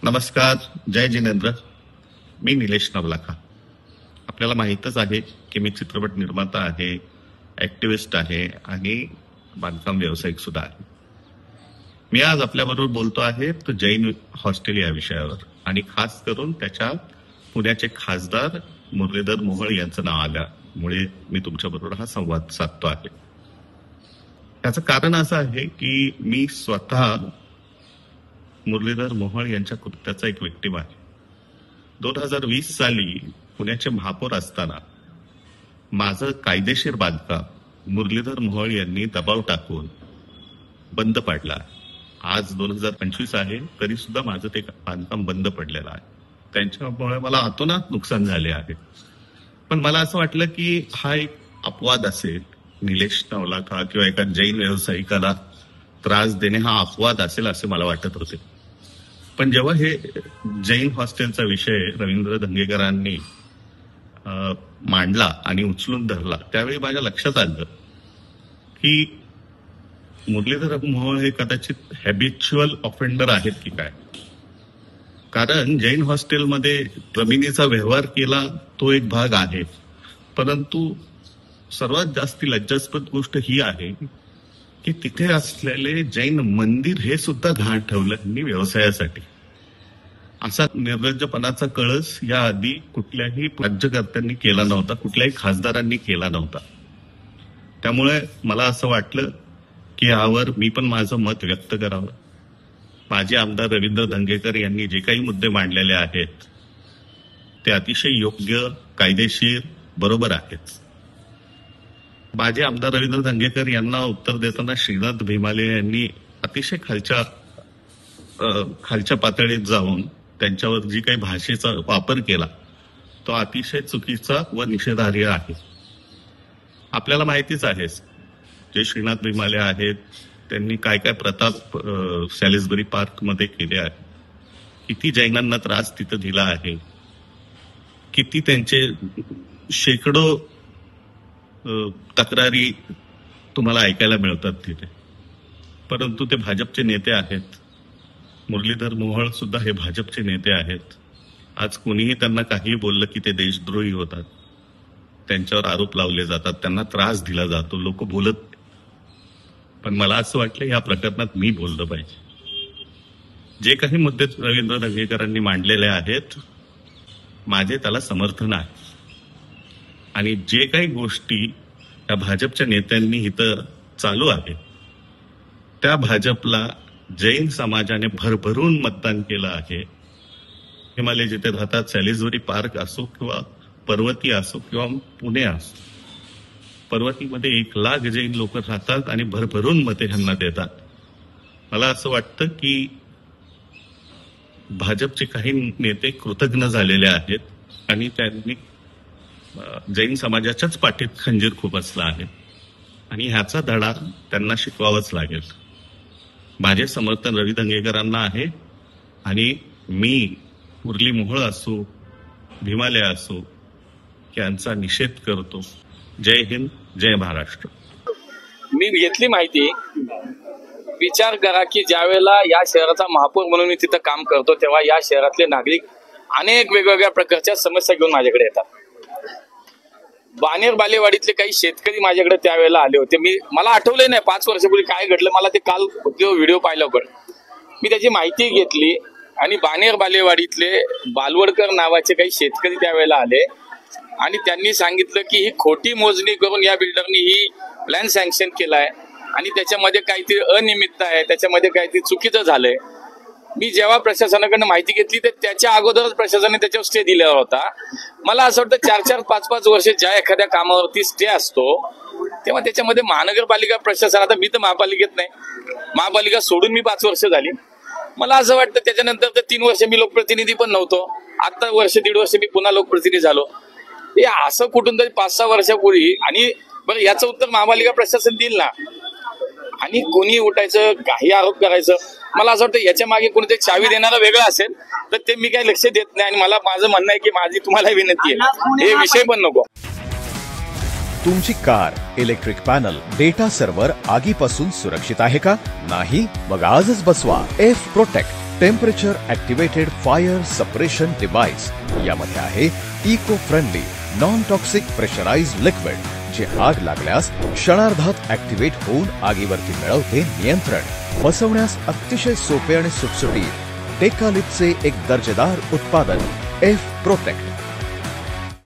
नमस्कार. जय जिनेंद्र. मी निलेश नवलाखा. आपल्याला माहीतच आहे की मी चित्रपट निर्माता आहे, ऍक्टिव्हिस्ट आहे आणि बांधकाम व्यावसायिक सुद्धा आहे. मी आज आपल्याबरोबर बोलतो आहे तो जैन हॉस्टेल या विषयावर आणि खास करून त्याच्या पुण्याचे खासदार मुरलीधर मोहोळ यांचं नाव आल्यामुळे मी तुमच्याबरोबर हा संवाद साधतो आहे. त्याचं कारण असं आहे की मी स्वतः मुरलीधर मोहोळ यांच्या कृत्याचा एक विक्टिम आहे. 2020 साली पुण्याचे महापौर असताना माझं कायदेशीर बांधकाम मुरलीधर मोहोळ यांनी दबाव टाकून बंद पाडला. आज 2025 आहे तरी सुद्धा माझं ते बांधकाम बंद पडलेलं आहे. त्यांच्यामुळे मला अतोनात नुकसान झाले आहे. पण मला असं वाटलं की हा एक अपवाद असेल, निलेश नवलाखा किंवा एका जैन व्यावसायिकाला त्रास देणे हा अपवाद असेल असे मला वाटत होते. पण जेव्हा हे जैन हॉस्टेलचा विषय रवींद्र धंगेकरांनी मांडला आणि उचलून धरला त्यावेळी माझ्या लक्षात आलं की मुरलीधर मोहोळ हे कदाचित हॅबिच्युअल ऑफेंडर आहेत की काय. कारण जैन हॉस्टेलमध्ये जमिनीचा व्यवहार केला तो एक भाग आहे, परंतु सर्वात जास्त लज्जास्पद गोष्ट ही आहे की तिथे असलेले जैन मंदिर हे सुद्धा घाण ठेवलं त्यांनी व्यवसायासाठी. असा निर्लज्जपणाचा कळस या आधी कुठल्याही राज्यकर्त्यांनी केला नव्हता, कुठल्याही खासदारांनी केला नव्हता. त्यामुळे मला असं वाटलं की यावर मी पण माझं मत व्यक्त करावं. माजी आमदार रवींद्र धंगेकर यांनी जे काही मुद्दे मांडलेले आहेत ते अतिशय योग्य, कायदेशीर, बरोबर आहेत. माजी आमदार रवींद्र धंगेकर यांना उत्तर देताना श्रीनाथ भीमाले यांनी अतिशय खालच्या पातळीत जाऊन त्यांच्यावर जी काही भाषेचा वापर केला तो अतिशय चुकीचा व निषेधार्ह आहे. आपल्याला माहितीच आहे जे श्रीनाथ भीमाले आहेत त्यांनी काय काय प्रताप सॅलिसबरी पार्क मध्ये केले आहे, किती जैनांना त्रास तिथं दिला आहे, किती त्यांचे शेकडो तक्रारी तुम्हाला ऐकायला मिळतात तिथे. परंतु ते भाजपचे नेते आहेत. मुरलीधर मोहोळ सुद्धा हे भाजपचे नेते आहेत. आज कोणीही त्यांना काहीही बोललं की ते देशद्रोही होतात, त्यांच्यावर आरोप लावले जातात, त्यांना त्रास दिला जातो, लोक बोलत. पण मला असं वाटलं या प्रकरणात मी बोललं पाहिजे. जे काही मुद्दे रवींद्र धंगेकरांनी मांडलेले आहेत माझे त्याला समर्थन आहे. आणि जे काही गोष्टी त्या भाजपच्या नेत्यांनी इथं चालू आहे त्या भाजपला जैन समाजाने भरभरून मतदान केलं आहे. हिमालय जिथे राहतात, सॅलिसबरी पार्क असो किंवा पर्वती असो किंवा पुणे असो, पर्वतीमध्ये 1,00,000 जैन लोक राहतात आणि भरभरून मते ह्यांना देतात. मला असं वाटतं की भाजपचे काही नेते कृतज्ञ झालेले आहेत आणि त्यांनी जैन समाजाच्याच पाठीत खंजीर खुपसला आहे आणि ह्याचा धडा त्यांना शिकवावाच लागेल. माझे समर्थन रवी धंगेकरांना आहे आणि मी मुरली मोहोळ असो, भीमाले असो यांचा निषेध करतो. जय हिंद, जय महाराष्ट्र. मी घेतली माहिती. विचार करा की ज्यावेळेला या शहराचा महापौर म्हणून मी तिथं काम करतो तेव्हा या शहरातले नागरिक अनेक वेगवेगळ्या प्रकारच्या समस्या घेऊन माझ्याकडे येतात. बाणेर बालेवाडीतले काही शेतकरी माझ्याकडे त्यावेळेला आले होते. मला आठवलंय नाही 5 वर्षापूर्वी काय घडलं, मला ते काल व्हिडिओ पाहिला. पण मी त्याची माहिती घेतली आणि बाणेर बालेवाडीतले बालवडकर नावाचे काही शेतकरी त्यावेळेला आले आणि त्यांनी सांगितलं की ही खोटी मोजणी करून या बिल्डरनी ही प्लॅन सँक्शन केलाय आणि त्याच्यामध्ये काहीतरी अनियमितता आहे, त्याच्यामध्ये काहीतरी चुकीचं झालंय. मी जेव्हा प्रशासनाकडनं माहिती घेतली तर त्याच्या अगोदरच प्रशासनाने त्याच्यावर स्टे दिला होता. मला असं वाटतं 4-4, 5-5 वर्ष ज्या एखाद्या कामावरती स्टे असतो तेव्हा त्याच्यामध्ये महानगरपालिका प्रशासन, आता मी तर महापालिकेत नाही, महापालिका सोडून मी 5 वर्ष झाली. मला असं वाटतं त्याच्यानंतर तर 3 वर्ष मी लोकप्रतिनिधी पण नव्हतो, आता 1-1.5 वर्ष मी पुन्हा लोकप्रतिनिधी झालो. हे असं कुठून तरी 5-6 वर्षापूर्वी. आणि बरं याचं उत्तर महापालिका प्रशासन देईल ना. आणि कोणी उठायचं, काही आरोप करायचं. मला असं वाटतं याच्या मागे कोणीतरी चावी देणारा वेगळा असेल तर ते मी काही लक्ष देत नाही. आणि मला माझं म्हणणं आहे की माझी तुम्हाला विनंती आहे, हे विषय पण नको. तुमची car, electric panel, data server आगीपासून सुरक्षित आहे का? नाही? मग आजच बसवा F Protect. Temperature activated fire suppression device यामध्ये आहे eco friendly non toxic pressurised liquid, जे आग लागल्यास क्षणार्धात ॲक्टिवेट होऊन आगीवरती मिळवते नियंत्रण. बसवण्यास अतिशय सोपे आणि सुटसुटीत टेकालिपचे एक दर्जेदार उत्पादन एफ प्रोटेक्ट.